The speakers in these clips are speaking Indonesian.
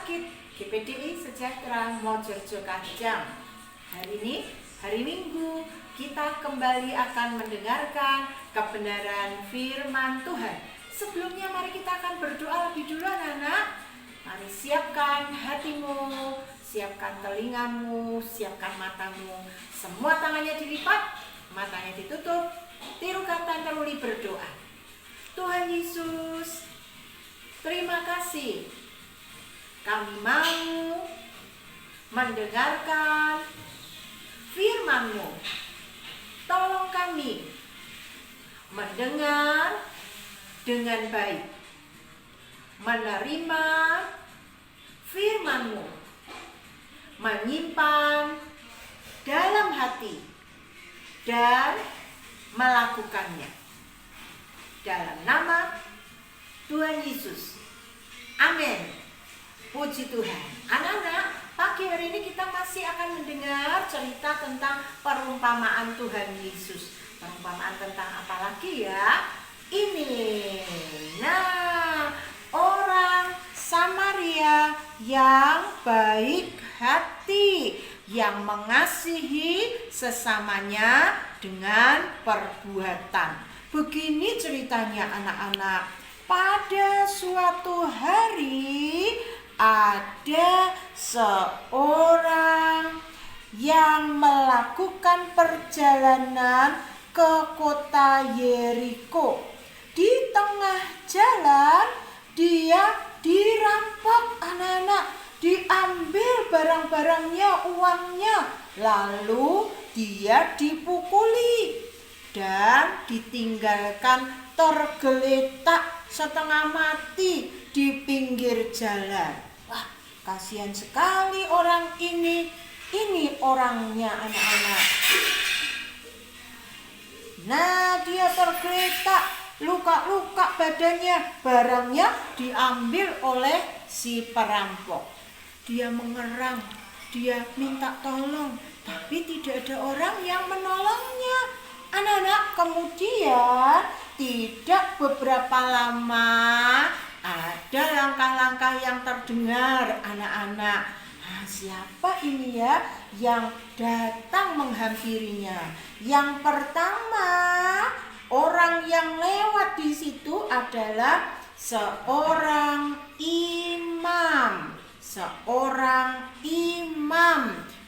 Sakit GPDI Sejahtera Mojokerto Kajang. Hari ini hari Minggu, kita kembali akan mendengarkan kebenaran firman Tuhan. Sebelumnya mari kita akan berdoa lebih dulu anak-anak. Mari siapkan hatimu, siapkan telingamu, siapkan matamu. Semua tangannya dilipat, matanya ditutup. Tirukan Tante berdoa. Tuhan Yesus, terima kasih. Kami mau mendengarkan firman-Mu. Tolong kami mendengar dengan baik, menerima firman-Mu, menyimpan dalam hati, dan melakukannya. Dalam nama Tuhan Yesus. Amin. Puji Tuhan. Anak-anak, pagi hari ini kita masih akan mendengar cerita tentang perumpamaan Tuhan Yesus. Perumpamaan tentang apa lagi ya? Ini. Nah, orang Samaria yang baik hati, yang mengasihi sesamanya dengan perbuatan. Begini ceritanya anak-anak. Pada suatu hari ada seorang yang melakukan perjalanan ke kota Yeriko. Di tengah jalan dia dirampok anak-anak, diambil barang-barangnya, uangnya, lalu dia dipukuli dan ditinggalkan tergeletak setengah mati di pinggir jalan. Wah, kasihan sekali orang ini. Ini orangnya anak-anak. Nah, dia tergeletak, luka-luka badannya, barangnya diambil oleh si perampok. Dia mengerang, dia minta tolong, tapi tidak ada orang yang menolongnya. Anak-anak, kemudian tidak beberapa lama ada langkah-langkah yang terdengar anak-anak. Nah, siapa ini ya yang datang menghampirinya? Yang pertama, orang yang lewat di situ adalah seorang imam. Seorang imam.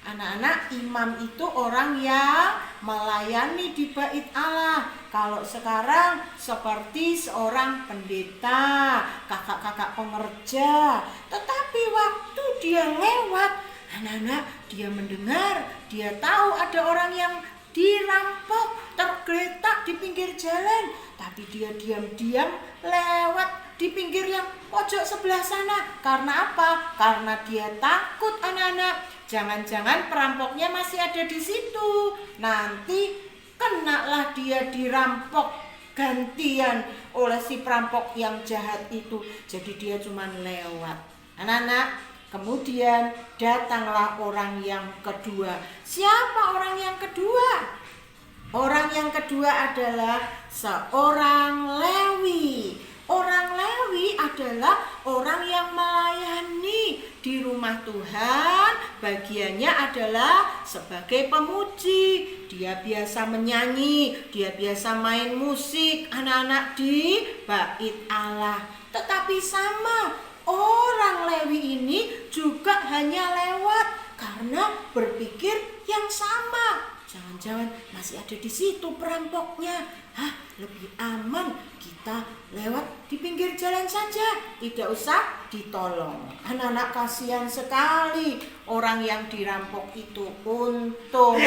Anak-anak, imam itu orang yang melayani di bait Allah. Kalau sekarang seperti seorang pendeta, kakak-kakak pengerja. Tetapi waktu dia lewat, anak-anak, dia mendengar, dia tahu ada orang yang dirampok, tergeletak di pinggir jalan. Tapi dia diam-diam lewat di pinggir yang pojok sebelah sana. Karena apa? Karena dia takut anak-anak. Jangan-jangan perampoknya masih ada di situ. Nanti kenalah dia dirampok gantian oleh si perampok yang jahat itu. Jadi dia cuma lewat. Anak-anak, kemudian datanglah orang yang kedua. Siapa orang yang kedua? Orang yang kedua adalah seorang Lewi. Orang Lewi adalah orang yang melayani di rumah Tuhan. Bagiannya adalah sebagai pemuji. Dia biasa menyanyi, dia biasa main musik anak-anak di bait Allah. Tetapi sama, orang Lewi ini juga hanya lewat karena berpikir yang sama. Jangan-jangan masih ada di situ perampoknya. Lebih aman kita lewat di pinggir jalan saja, tidak usah ditolong. Anak-anak, kasihan sekali orang yang dirampok itu. Untung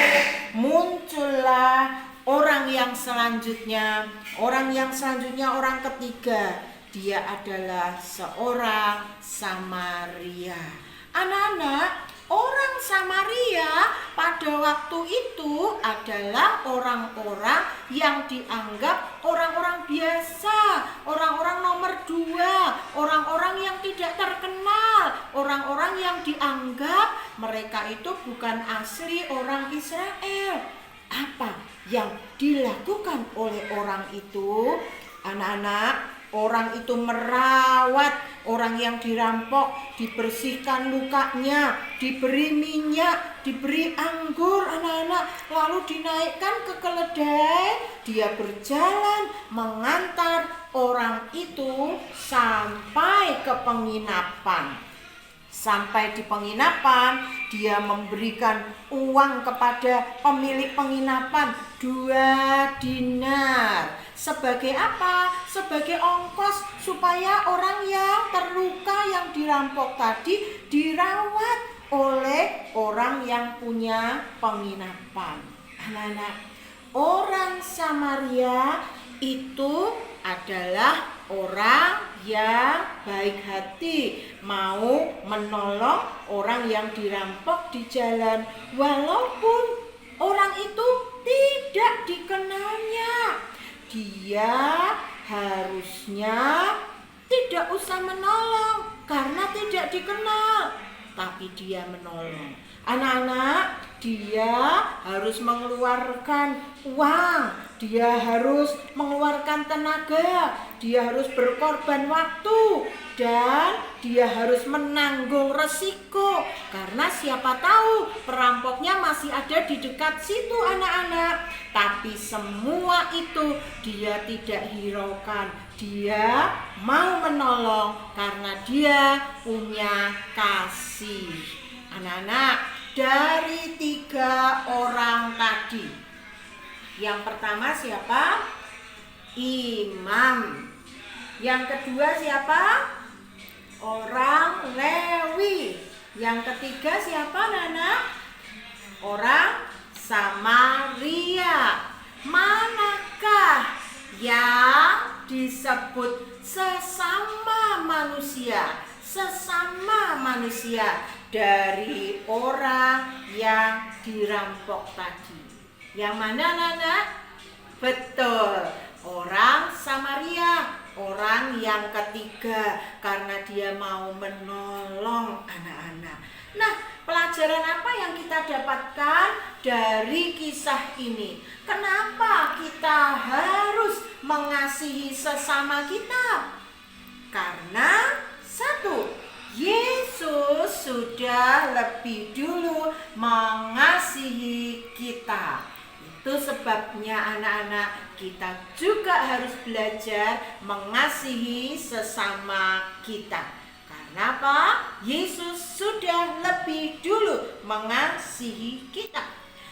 muncullah orang yang selanjutnya. Orang yang selanjutnya, orang ketiga. Dia adalah seorang Samaria. Anak-anak, orang Samaria pada waktu itu adalah orang-orang yang dianggap orang-orang biasa, orang-orang nomor 2, orang-orang yang tidak terkenal, orang-orang yang dianggap mereka itu bukan asli orang Israel. Apa yang dilakukan oleh orang itu? Anak-anak, orang itu merawat Orang yang dirampok dibersihkan lukanya, diberi minyak, diberi anggur anak-anak, lalu dinaikkan ke keledai. Dia berjalan mengantar orang itu sampai ke penginapan. Sampai di penginapan, dia memberikan uang kepada pemilik penginapan 2 dinar. Sebagai apa? Sebagai ongkos supaya orang yang terluka yang dirampok tadi dirawat oleh orang yang punya penginapan. Anak-anak, orang Samaria itu adalah orang yang baik hati, mau menolong orang yang dirampok di jalan, walaupun orang itu tidak dikenalnya. Dia harusnya tidak usah menolong karena tidak dikenal, tapi dia menolong. Anak-anak, dia harus mengeluarkan uang, dia harus mengeluarkan tenaga, dia harus berkorban waktu, dan dia harus menanggung resiko. Karena siapa tahu perampoknya masih ada di dekat situ anak-anak. Tapi semua itu dia tidak hiraukan. Dia mau menolong karena dia punya kasih. Anak-anak, dari 3 orang tadi, yang pertama siapa? Imam. Yang kedua siapa? Orang Lewi. Yang ketiga siapa, Nana? Orang Samaria. Manakah yang disebut sesama manusia? Sesama manusia dari orang yang dirampok tadi. Yang mana, Nana? Betul, orang Samaria, orang yang ketiga, karena dia mau menolong anak-anak. Nah, pelajaran apa yang kita dapatkan dari kisah ini? Kenapa kita harus mengasihi sesama kita? Karena 1, Yesus sudah lebih dulu mengasihi kita. Itu sebabnya anak-anak, kita juga harus belajar mengasihi sesama kita. Karena apa? Yesus sudah lebih dulu mengasihi kita.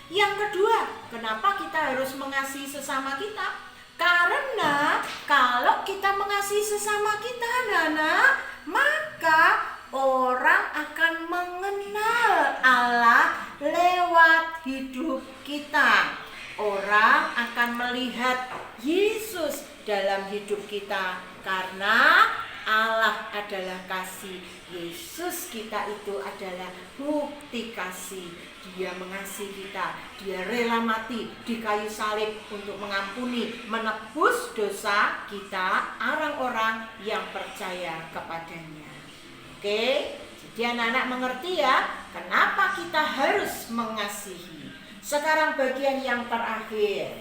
Yang kedua, kenapa kita harus mengasihi sesama kita? Karena kalau kita mengasihi sesama kita, anak-anak, maka orang akan mengenal Allah lewat hidup kita. Orang akan melihat Yesus dalam hidup kita karena Allah adalah kasih. Yesus kita itu adalah bukti kasih. Dia mengasihi kita. Dia rela mati di kayu salib untuk mengampuni, menebus dosa kita, orang-orang yang percaya kepadanya. Oke, jadi anak-anak mengerti ya, kenapa kita harus mengasihi. Sekarang bagian yang terakhir.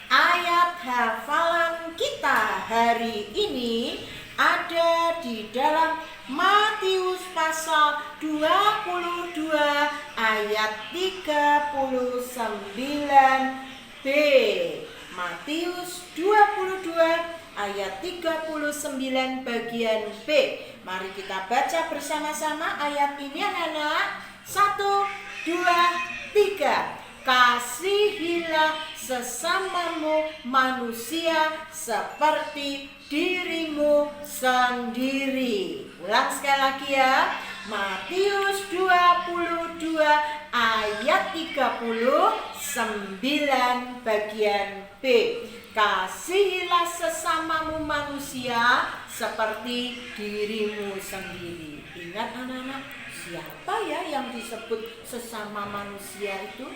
Ayat hafalan kita hari ini ada di dalam Matius pasal 22 ayat 39b. Matius 22 ayat 39 bagian B. Mari kita baca bersama-sama ayat ini anak-anak. 1, 2, 3. Kasihilah sesamamu manusia seperti dirimu sendiri. Ulang sekali lagi ya. Matius 22 ayat 39 bagian B. Kasihilah sesamamu manusia seperti dirimu sendiri. Ingat anak-anak, siapa ya yang disebut sesama manusia itu?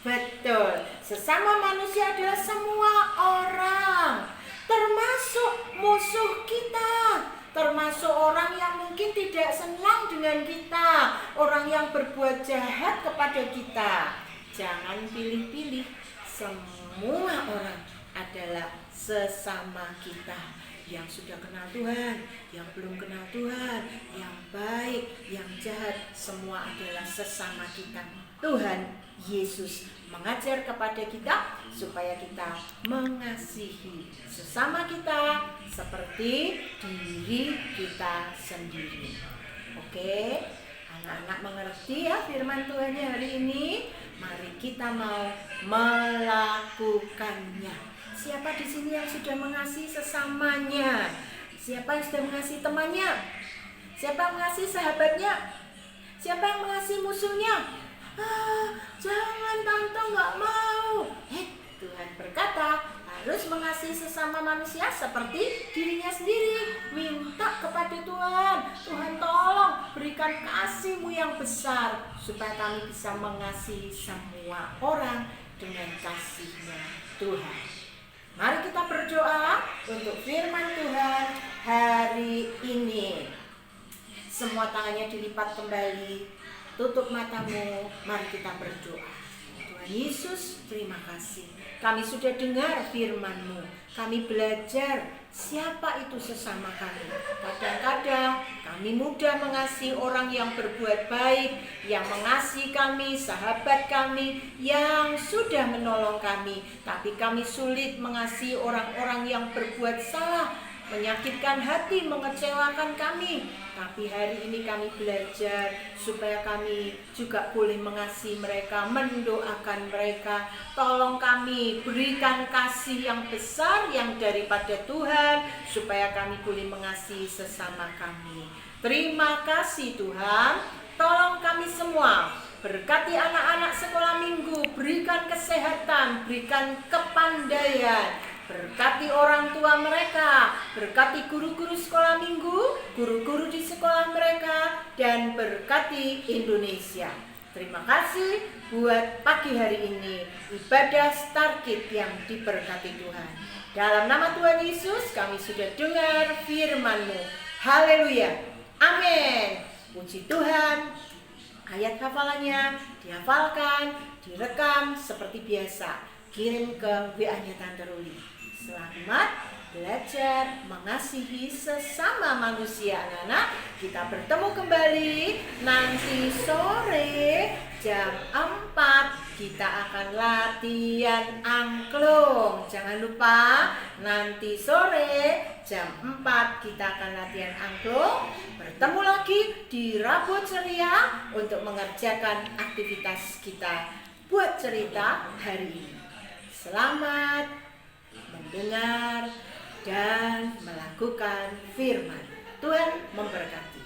Betul, sesama manusia adalah semua orang, termasuk musuh kita, termasuk orang yang mungkin tidak senang dengan kita, orang yang berbuat jahat kepada kita. Jangan pilih-pilih, semua orang adalah sesama kita. Yang sudah kenal Tuhan, yang belum kenal Tuhan, yang baik, yang jahat, semua adalah sesama kita. Tuhan Yesus mengajar kepada kita supaya kita mengasihi sesama kita seperti diri kita sendiri. Oke, anak-anak mengerti ya firman Tuhan hari ini? Mari kita mau melakukannya. Siapa di sini yang sudah mengasihi sesamanya? Siapa yang sudah mengasihi temannya? Siapa yang mengasihi sahabatnya? Siapa yang mengasihi musuhnya? Jangan tante, nggak mau. Tuhan berkata harus mengasihi sesama manusia seperti dirinya sendiri. Minta kepada Tuhan, Tuhan tolong berikan kasih-Mu yang besar supaya kami bisa mengasihi semua orang dengan kasih-Nya Tuhan. Mari kita berdoa untuk firman Tuhan hari ini. Semua tangannya dilipat kembali, tutup matamu, mari kita berdoa. Tuhan Yesus, terima kasih. Kami sudah dengar firman-Mu. Kami belajar siapa itu sesama kami. Kadang-kadang kami mudah mengasihi orang yang berbuat baik, yang mengasihi kami, sahabat kami, yang sudah menolong kami. Tapi kami sulit mengasihi orang-orang yang berbuat salah, menyakitkan hati, mengecewakan kami. Tapi hari ini kami belajar supaya kami juga boleh mengasihi mereka, mendoakan mereka. Tolong kami berikan kasih yang besar yang daripada Tuhan supaya kami boleh mengasihi sesama kami. Terima kasih Tuhan. Tolong kami semua. Berkati anak-anak sekolah minggu, berikan kesehatan, berikan kepandaian. Berkati orang tua mereka, berkati guru-guru sekolah minggu, guru-guru di sekolah mereka, dan berkati Indonesia. Terima kasih buat pagi hari ini, ibadah Starkid yang diberkati Tuhan. Dalam nama Tuhan Yesus kami sudah dengar firman-Mu. Haleluya, amin. Puji Tuhan. Ayat hafalannya dihafalkan, direkam seperti biasa. Kirim ke WA-nya Tante Ruli. Selamat belajar mengasihi sesama manusia anak-anak. Kita bertemu kembali nanti sore jam 4. Kita akan latihan angklung. Jangan lupa nanti sore jam 4 kita akan latihan angklung. Bertemu lagi di Rabu Ceria untuk mengerjakan aktivitas kita buat cerita hari ini. Selamat mendengar dan melakukan firman. Tuhan memberkati.